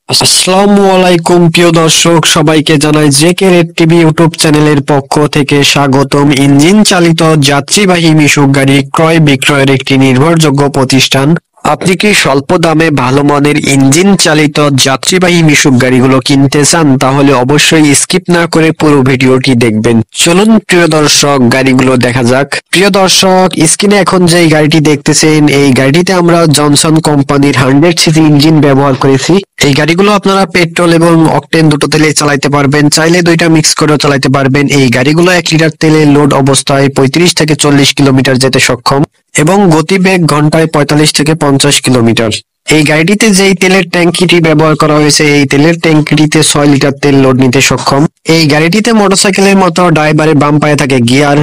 আসসালামু আলাইকুম প্রিয় দর্শক, সবাইকে জানাই জেকে রেড টিভি ইউটিউব চ্যানেলের পক্ষ থেকে স্বাগতম। ইঞ্জিন চালিত যাত্রীবাহী মিশুক গাড়ি ক্রয় বিক্রয়ের একটি নির্ভরযোগ্য প্রতিষ্ঠান। আপনি কি স্বল্প দামে ভালো মানের ইঞ্জিন চালিত যাত্রীবাহী মিশুক গাড়িগুলো কিনতে চান? তাহলে অবশ্যই স্কিপ না করে পুরো ভিডিওটি দেখবেন। চলুন প্রিয় দর্শক, গাড়িগুলো দেখা যাক। প্রিয় দর্শক, স্ক্রিনে এখন যে গাড়িটি দেখতেছেন, এই গাড়িটিতে আমরা জনসন কোম্পানির 100 সিসি ইঞ্জিন ব্যবহার করেছি। এই গাড়িগুলো আপনারা পেট্রোল এবং অকটেন দুটো তেলে চালাতে পারবেন, চাইলে দুইটা মিক্স করেও চালাতে পারবেন। এই গাড়িগুলো 1 লিটার তেলে লোড অবস্থায় 35 থেকে 40 কিলোমিটার যেতে সক্ষম এবং গতিবেগ ঘন্টায় 45 থেকে 50 কিলোমিটার। এই গাড়িটিতে যেই তেলের ট্যাঙ্কিটি ব্যবহার করা হয়েছে, এই তেলের ট্যাঙ্কিটিতে 6 লিটার তেল লোড নিতে সক্ষম। এই গাড়িটিতে মোটরসাইকেলের মতো ড্রাইভারের বাম পায়ে থাকে গিয়ার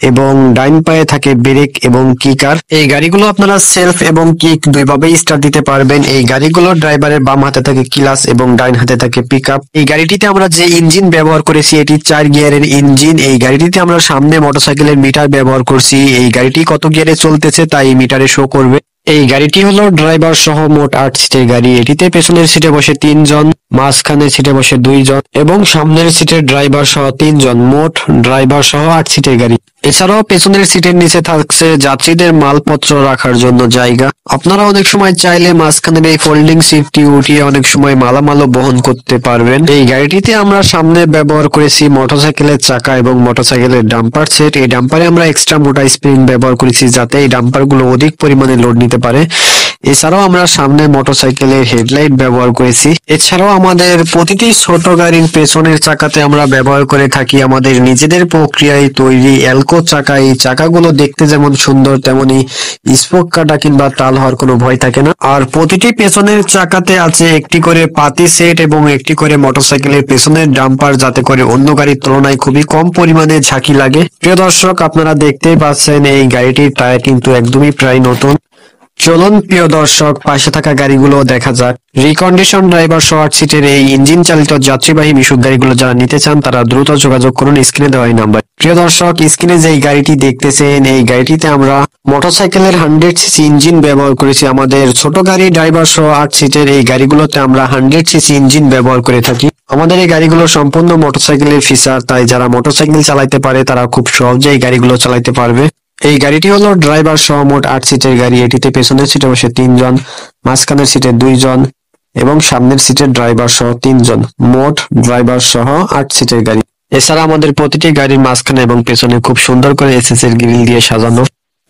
এবং ডাইন পায়ে থাকে ব্রেক এবং কিকার। এই গাড়িগুলো আপনারা সেলফ এবং কিক দুইভাবেই স্টার্ট দিতে পারবেন। এই গাড়িগুলোর ড্রাইভারের বাম হাতে থাকে ক্লাচ এবং ডাইন হাতে থাকে পিকআপ। এই গাড়িটিতে আমরা যে ইঞ্জিন ব্যবহার করেছি, এটি 4 গিয়ারের ইঞ্জিন। এই গাড়িটিতে আমরা সামনে মোটরসাইকেলের মিটার ব্যবহার করছি। এই গাড়িটি কত গিয়ারে চলতেছে তা এই মিটারে শো করবে। এই গাড়িটি হলো ড্রাইভার সহ মোট 8 সিটের গাড়ি। এটিতে পেছনের সিটে বসে 3 জন, মাঝখানের সিটে বসে 2 জন এবং সামনের সিটের ড্রাইভার সহ 3 জন, মোট ড্রাইভার সহ 8 সিটের গাড়ি। এছাড়াও পেছনের সিটের নিচে থাকছে যাত্রীদের মালপত্র রাখার জন্য জায়গা। আপনারা অনেক সময় চাইলে মাঝখানের এই ফোল্ডিং সিটটি উঠিয়ে অনেক সময় মালামালও বহন করতে পারবেন। এই গাড়িটিতে আমরা সামনে ব্যবহার করেছি মোটরসাইকেলের চাকা এবং মোটরসাইকেলের ডাম্পার সেট। এই ডাম্পারে আমরা এক্সট্রা মোটা স্প্রিং ব্যবহার করেছি যাতে এই ডাম্পারগুলো অধিক পরিমাণে লোড নিতে পারে। এছাড়াও আমরা সামনে মোটরসাইকেলের হেডলাইট ব্যবহার করেছি। এছাড়াও আমাদের প্রতিটি ছোট গাড়ির পেছনের চাকাতে আমরা ব্যবহার করে থাকি আমাদের নিজেদের প্রক্রিয়ায় তৈরি এলকো চাকা। এই চাকাগুলো দেখতে যেমন সুন্দর, তেমনি স্পোক কাটা কিংবা তাল হওয়ার কোনো ভয় থাকে না। আর প্রতিটি পেছনের চাকাতে আছে একটি করে পাতি সেট এবং একটি করে মোটরসাইকেলের পেছনের ডাম্পার, যাতে করে অন্য গাড়ির তুলনায় খুবই কম পরিমাণে ঝাঁকি লাগে। প্রিয় দর্শক, আপনারা দেখতেই পাচ্ছেন এই গাড়িটির টায়ার কিন্তু একদমই প্রায় নতুন। চলুন প্রিয় দর্শক, পাশে থাকা গাড়িগুলো দেখা যাক। রিকন্ডিশন ড্রাইভার সহ 8 সিটের এই ইঞ্জিন চালিত যাত্রীবাহী মিশুক গাড়িগুলো যারা নিতে চান তারা দ্রুত যোগাযোগ করুন স্ক্রিনে দেওয়া নাম্বার। প্রিয় দর্শক, স্ক্রিনে যে গাড়িটি দেখতেছেন, এই গাড়িটিতে আমরা মোটরসাইকেলের 100 সিসি ইঞ্জিন ব্যবহার করেছি। আমাদের ছোট গাড়ি ড্রাইভার সহ 8 সিটের এই গাড়িগুলোতে আমরা 100 সিসি ইঞ্জিন ব্যবহার করে থাকি। আমাদের এই গাড়িগুলো সম্পূর্ণ মোটরসাইকেলের ফিচার, তাই যারা মোটরসাইকেল চালাতে পারে তারা খুব সহজে এই গাড়িগুলো চালাতে পারবে। এই গাড়িটি হলো ড্রাইভার সহ মোট 8 সিটের গাড়ি। এটিতে পেছনের সিটে বসে 3 জন, মাঝখানের সিটে 2 জন এবং সামনের সিটের ড্রাইভার সহ 3 জন, মোট ড্রাইভার সহ 8 সিটের গাড়ি। এছাড়া আমাদের প্রতিটি গাড়ির মাঝখানে এবং পেছনে খুব সুন্দর করে এসএস এর গ্রিল দিয়ে সাজানো।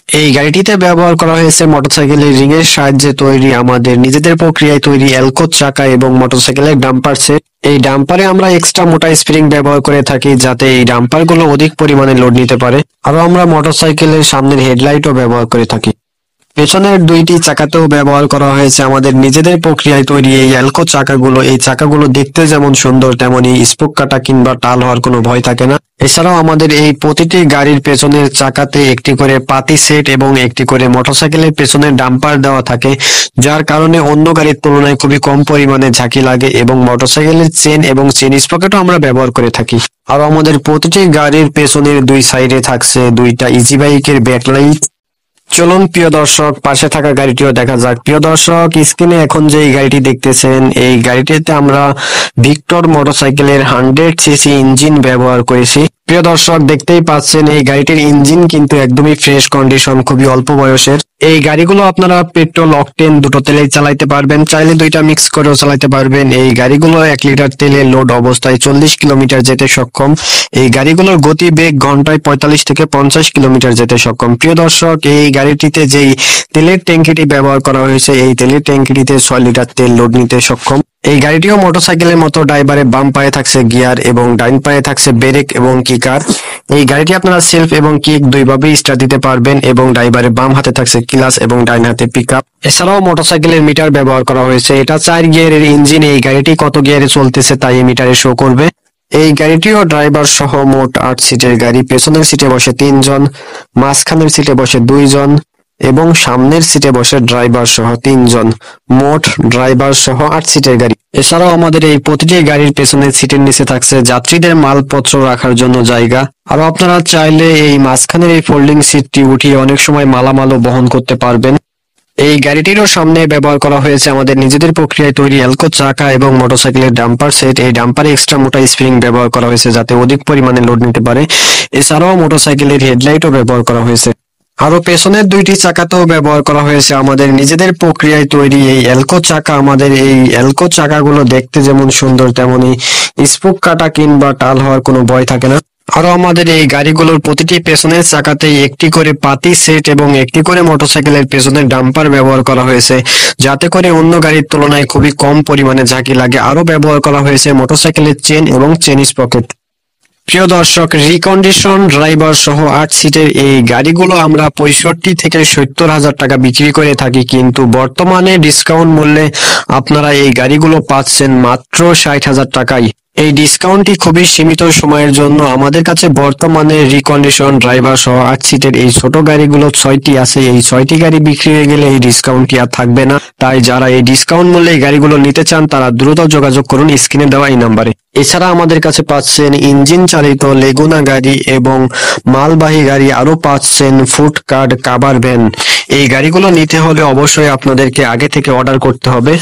এই গাড়িটিতে ব্যবহার করা হয়েছে মোটরসাইকেলের রিং এর সাহায্যে তৈরি আমাদের নিজেদের প্রক্রিয়ায় তৈরি এলকো চাকা এবং মোটরসাইকেলের ডাম্পার সেট। এই ডাম্পারে আমরা এক্সট্রা মোটা স্প্রিং ব্যবহার করে থাকি যাতে এই ডাম্পার গুলো অধিক পরিমাণে লোড নিতে পারে। আরো আমরা মোটরসাইকেলের সামনের হেডলাইটও ব্যবহার করে থাকি। পেছনের 2টি চাকাতেও ব্যবহার করা হয়েছে আমাদের নিজেদের প্রক্রিয়ায় তৈরি এই এলকো চাকাগুলো। এই চাকাগুলো দেখতে যেমন সুন্দর, তেমনি স্পোক কাটা কিংবা টাল হওয়ার কোনো ভয় থাকে না। এছাড়াও আমাদের এই প্রতিটি গাড়ির পেছনের চাকাতে একটি করে পাতি সেট এবং একটি করে মোটরসাইকেলের পেছনের ডাম্পার দেওয়া থাকে, যার কারণে অন্য গাড়ির তুলনায় খুবই কম পরিমাণে ঝাঁকি লাগে এবং মোটরসাইকেলের চেন এবং চেন স্প্রকেটও আমরা ব্যবহার করে থাকি। আর আমাদের প্রতিটি গাড়ির পেছনের 2 সাইডে থাকছে 2টা ইজি বাইকের ব্যাকলাইট। চলুন প্রিয় দর্শক, পাশে থাকা গাড়িটিও দেখা যাক। প্রিয় দর্শক, স্ক্রিনে এখন যে গাড়িটি দেখতেছেন, এই গাড়িটিতে আমরা ভিক্টর মোটরসাইকেলের 100 সিসি ইঞ্জিন ব্যবহার করেছি। প্রিয় দর্শক, দেখতেই পাচ্ছেন এই গাড়িটির ইঞ্জিন কিন্তু একদমই ফ্রেশ কন্ডিশন, খুবই অল্প বয়সের। এই গাড়িগুলো আপনারা পেট্রোল অকটেন দুটো তেলেই চালাতে পারবেন, চাইলে দুইটা মিক্স করেও চালাতে পারবেন। এই গাড়িগুলো 1 লিটার তেলে লোড অবস্থায় 40 কিলোমিটার যেতে সক্ষম। এই গাড়িগুলোর গতিবেগ ঘন্টায় 45 থেকে 50 কিলোমিটার যেতে সক্ষম। প্রিয় দর্শক, এই গাড়িটিতে যেই তেলের ট্যাঙ্কিটি ব্যবহার করা হয়েছে, এই তেলের ট্যাঙ্কিটিতে 6 লিটার তেল লোড নিতে সক্ষম। এই গাড়িটিও মোটরসাইকেলের মতো ড্রাইভারের বাম পায়ে থাকছে গিয়ার এবং ডাইন পায়ে থাকছে ব্রেক এবং কিকার। এই গাড়িটি আপনারা সেলফ এবং কিক দুইভাবেই স্টার্ট দিতে পারবেন এবং ড্রাইভারের বাম হাতে থাকছে ক্লাচ এবং ডাইন হাতে পিকআপ। এছাড়াও মোটরসাইকেলের মিটার ব্যবহার করা হয়েছে। এটা 4 গিয়ারের ইঞ্জিন। এই গাড়িটি কত গিয়ারে চলতেছে তাই এই মিটারে শো করবে। এই গাড়িটিও ড্রাইভার সহ মোট 8 সিটের গাড়ি। পেছনের সিটে বসে 3 জন, মাঝখানের সিটে বসে 2 জন এবং সামনের সিটে বসে ড্রাইভার সহ 3 জন, মোট ড্রাইভার সহ 8 সিটের গাড়ি। এছাড়াও আমাদের এই প্রতিটি গাড়ির পেছনের সিটের নিচে থাকছে যাত্রীদের মালপত্র রাখার জন্য জায়গা। আরো আপনারা চাইলে এই মাঝখানের এই ফোল্ডিং সিটটি উঠিয়ে অনেক সময় মালামালও বহন করতে পারবেন। এই গাড়িটিরও সামনে ব্যবহার করা হয়েছে আমাদের নিজেদের প্রক্রিয়ায় তৈরি এলকো চাকা এবং মোটরসাইকেলের ডাম্পার সেট। এই ডাম্পারে এক্সট্রা মোটা স্প্রিং ব্যবহার করা হয়েছে যাতে অধিক পরিমাণে লোড নিতে পারে। এছাড়াও মোটরসাইকেলের হেডলাইটও ব্যবহার করা হয়েছে। আরো পেছনের দুইটি চাকাতেও ব্যবহার করা হয়েছে আমাদের নিজেদের প্রক্রিয়ায় তৈরি এই এলকো চাকা। আমাদের এই এলকো চাকাগুলো দেখতে যেমন সুন্দর তেমনি স্পোক কাটা কিংবা টাল হওয়ার কোনো ভয় থাকে না। আরো আমাদের এই গাড়িগুলোর প্রতিটি পেছনের চাকাতেই একটি করে পাতি সেট এবং একটি করে মোটরসাইকেলের পেছনের ডাম্পার ব্যবহার করা হয়েছে যাতে করে অন্য গাড়ির তুলনায় খুবই কম পরিমাণে ঝাঁকি লাগে। আরো ব্যবহার করা হয়েছে মোটরসাইকেলের চেন এবং চেন স্পকেট। প্রিয় দর্শক, রিকন্ডিশন ড্রাইভার সহ 8 সিটের এই গাড়িগুলো আমরা 65 থেকে 70,000 টাকা বিক্রি করে থাকি, কিন্তু বর্তমানে ডিসকাউন্ট মূল্যে আপনারা এই গাড়িগুলো পাচ্ছেন মাত্র 60,000 টাকায়। এই ডিসকাউন্টটি খুবই সীমিত সময়ের জন্য। আমাদের কাছে বর্তমানে রিকন্ডিশন ড্রাইভার সহ 8 সিটের এই ছোট গাড়িগুলো 6টি আছে। এই 6টি গাড়ি বিক্রি হয়ে গেলে এই ডিসকাউন্টটি আর থাকবে না। তাই যারা এই ডিসকাউন্ট মূল্যে এই গাড়িগুলো নিতে চান তারা দ্রুত যোগাযোগ করুন স্ক্রিনে দেওয়া এই নাম্বারে। এছাড়া আমাদের কাছে পাচ্ছেন ইঞ্জিন চালিত লেগুনা গাড়ি এবং মালবাহী গাড়ি, আরো পাচ্ছেন ফুড কার্ড কাভার ভ্যান। এই গাড়িগুলো নিতে হলে অবশ্যই আপনাদেরকে আগে থেকে অর্ডার করতে হবে।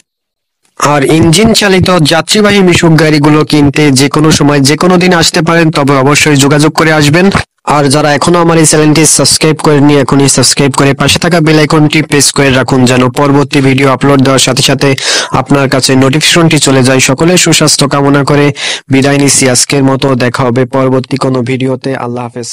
আর ইঞ্জিন চালিত যাত্রীবাহী মিশুক গাড়িগুলো কিনতে যে কোনো সময় যে কোনো দিন আসতে পারেন, তবে অবশ্যই যোগাযোগ করে আসবেন। আর যারা এখনো আমার এই চ্যানেলটি সাবস্ক্রাইব করেননি এখনই সাবস্ক্রাইব করে পাশে থাকা বেল আইকনটি প্রেস করে রাখুন যেন পরবর্তী ভিডিও আপলোড দেওয়ার সাথে সাথে আপনার কাছে নোটিফিকেশনটি চলে যায়। সকলের সুস্বাস্থ্য কামনা করে বিদায় নিচ্ছি আজকের মতো। দেখা হবে পরবর্তী কোনো ভিডিওতে। আল্লাহ হাফেজ।